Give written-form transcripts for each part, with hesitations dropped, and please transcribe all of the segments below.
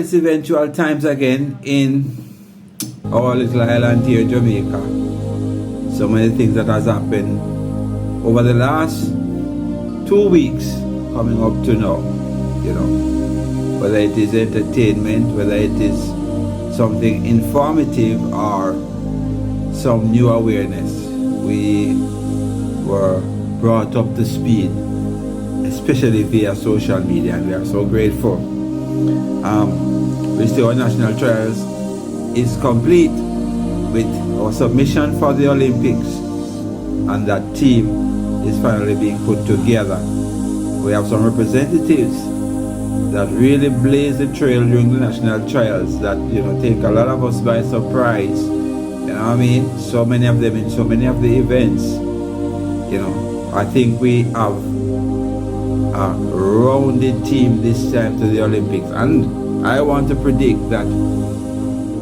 its eventual times again in our little island here, Jamaica. So many things that has happened over the last 2 weeks coming up to now, whether it is entertainment, whether it is something informative or some new awareness. We were brought up to speed, especially via social media, and we are so grateful. We say our national trials is complete with our submission for the Olympics, and that team is finally being put together. We have some representatives that really blaze the trail during the national trials that take a lot of us by surprise. So many of them in so many of the events. I think we have a rounded team this time to the Olympics, and I want to predict that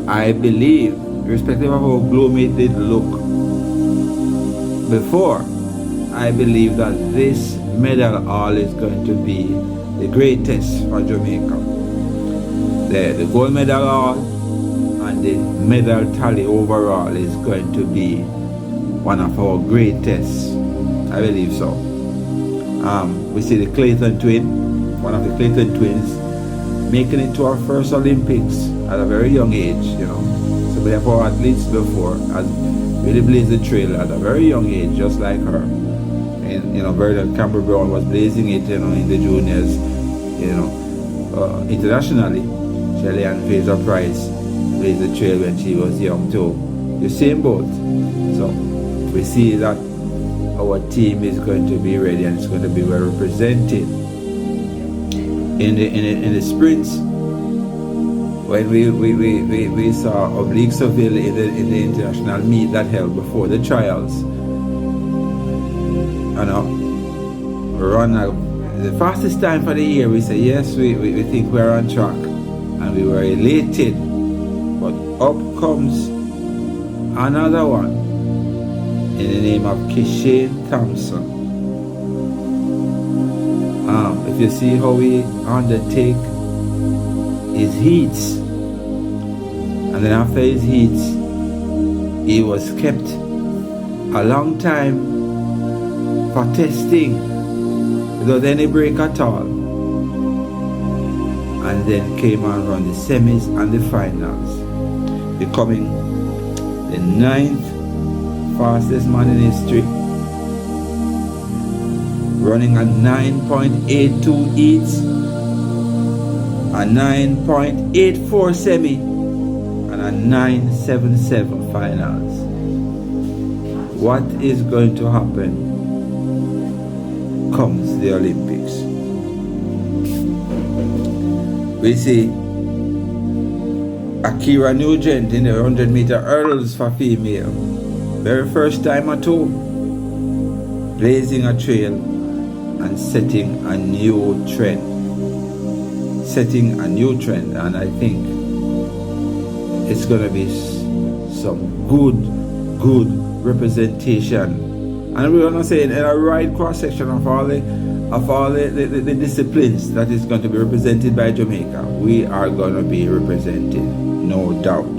I believe, irrespective of how gloomy it did look before, I believe that this medal haul is going to be the greatest for Jamaica. The gold medal haul and the medal tally overall is going to be one of our greatest. I believe so. We see the Clayton twin, one of the Clayton twins, making it to our first Olympics at a very young age. So we have our athletes before has really blazed the trail at a very young age, just like her. And Vernon Campbell Brown was blazing it, in the juniors, internationally. Shelly-Ann Fraser-Pryce blazed the trail when she was young too. The same boat. So we see that our team is going to be ready and it's going to be well represented. In the sprints, when we saw Oblique Seville in the international meet that held before the trials, run the fastest time for the year, we say yes, we think we're on track, and we were elated. But up comes another one in the name of Kishane Thompson. If you see how we undertake his heats, and then after his heats, he was kept a long time for testing without any break at all, and then came and run the semis and the finals, becoming the 9th fastest man in history, running a 9.82 heats, a 9.84 semi, and a 9.77 finals. What is going to happen comes the Olympics? We see Akira Nugent in the 100-meter hurdles for female. Very first time at home, blazing a trail and setting a new trend. And I think it's going to be some good representation. And we're going to say in a right cross-section of all the disciplines that is going to be represented by Jamaica. We are going to be represented, no doubt.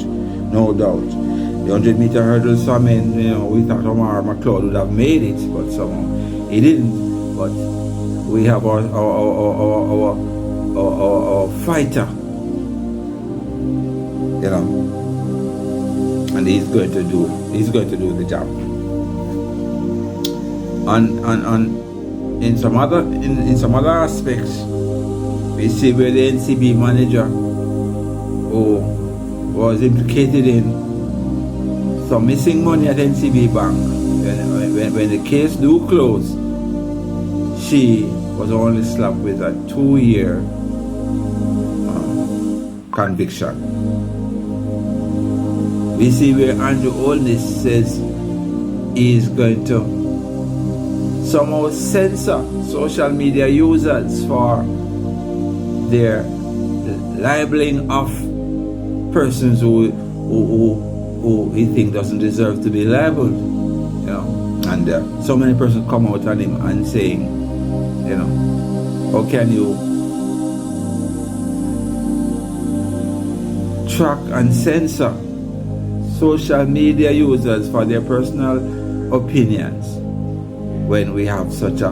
The 100-meter hurdles, we thought Omar McLeod would have made it, but somehow he didn't. But we have our fighter, and he's going to do the job. And in some other aspects, we see where the NCB manager who was implicated in some missing money at NCB Bank, when the case do close, she was only slapped with a 2-year conviction. We see where Andrew Holness says he is going to somehow censor social media users for their libeling of persons who he thinks doesn't deserve to be labeled, and so many persons come out on him and saying, how can you track and censor social media users for their personal opinions when we have such a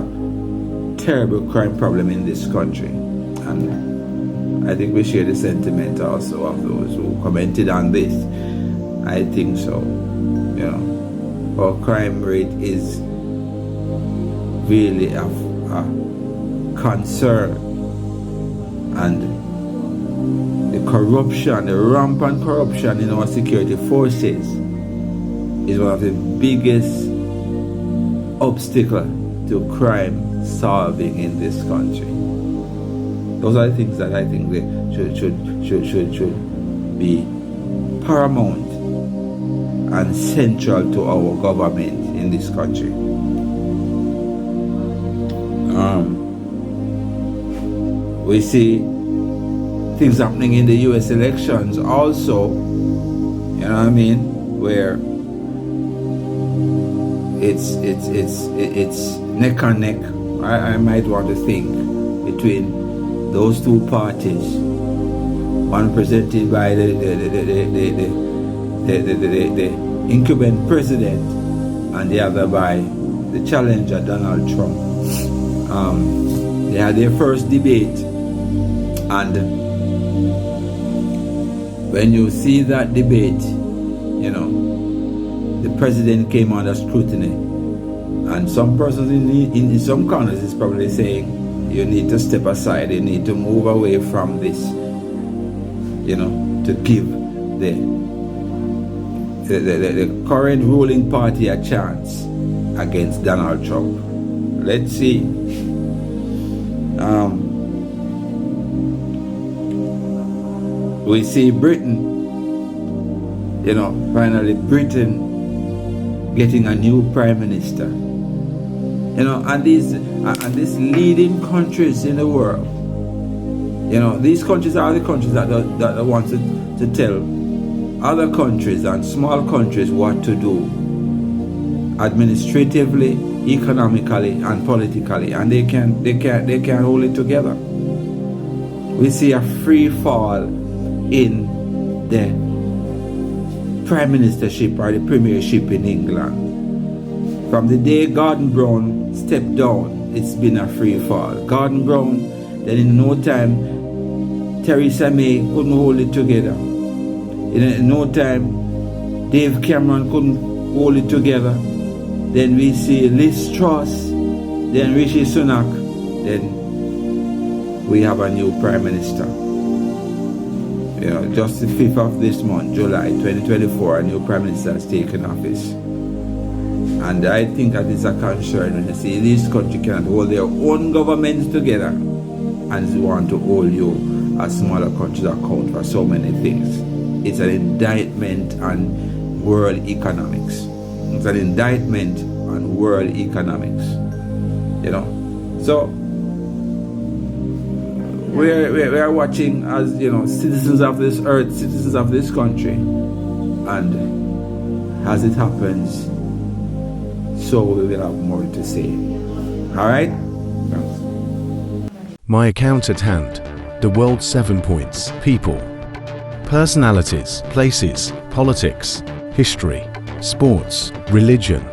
terrible crime problem in this country. And I think we share the sentiment also of those who commented on this. I think so. You know, our crime rate is really a concern, and the corruption, the rampant corruption in our security forces is one of the biggest obstacles to crime solving in this country. Those are the things that I think they should be paramount and central to our government in this country. We see things happening in the US elections also, you know what I mean, where it's neck and neck. I might want to think between those two parties, one presented by the incumbent president and the other by the challenger Donald Trump. They had their first debate, and when you see that debate, you know, the president came under scrutiny, and some persons in some corners is probably saying, you need to step aside, you need to move away from this, you know, to give the current ruling party a chance against Donald Trump. Let's see. We see Britain, you know, finally Britain getting a new prime minister. You know, and these leading countries in the world, you know, these countries are the countries that want to tell other countries and small countries what to do administratively, economically, and politically, and they can hold it together. We see a free fall in the prime ministership or the premiership in England. From the day Gordon Brown stepped down, it's been a free fall. Gordon Brown, then in no time, Theresa May couldn't hold it together. In no time, Dave Cameron couldn't hold it together. Then we see Liz Truss, then Rishi Sunak, then we have a new prime minister. You know, just the 5th of this month, July 2024, a new prime minister has taken office. And I think that is a concern when you see this country cannot hold their own governments together and want to hold you as smaller countries account for so many things. It's an indictment on world economics. It's an indictment on world economics. You know, so we are watching as, you know, citizens of this earth, citizens of this country, and as it happens, so we will have more to say. All right? My account at hand. The world's 7 points. People, personalities, places, politics, history, sports, religion,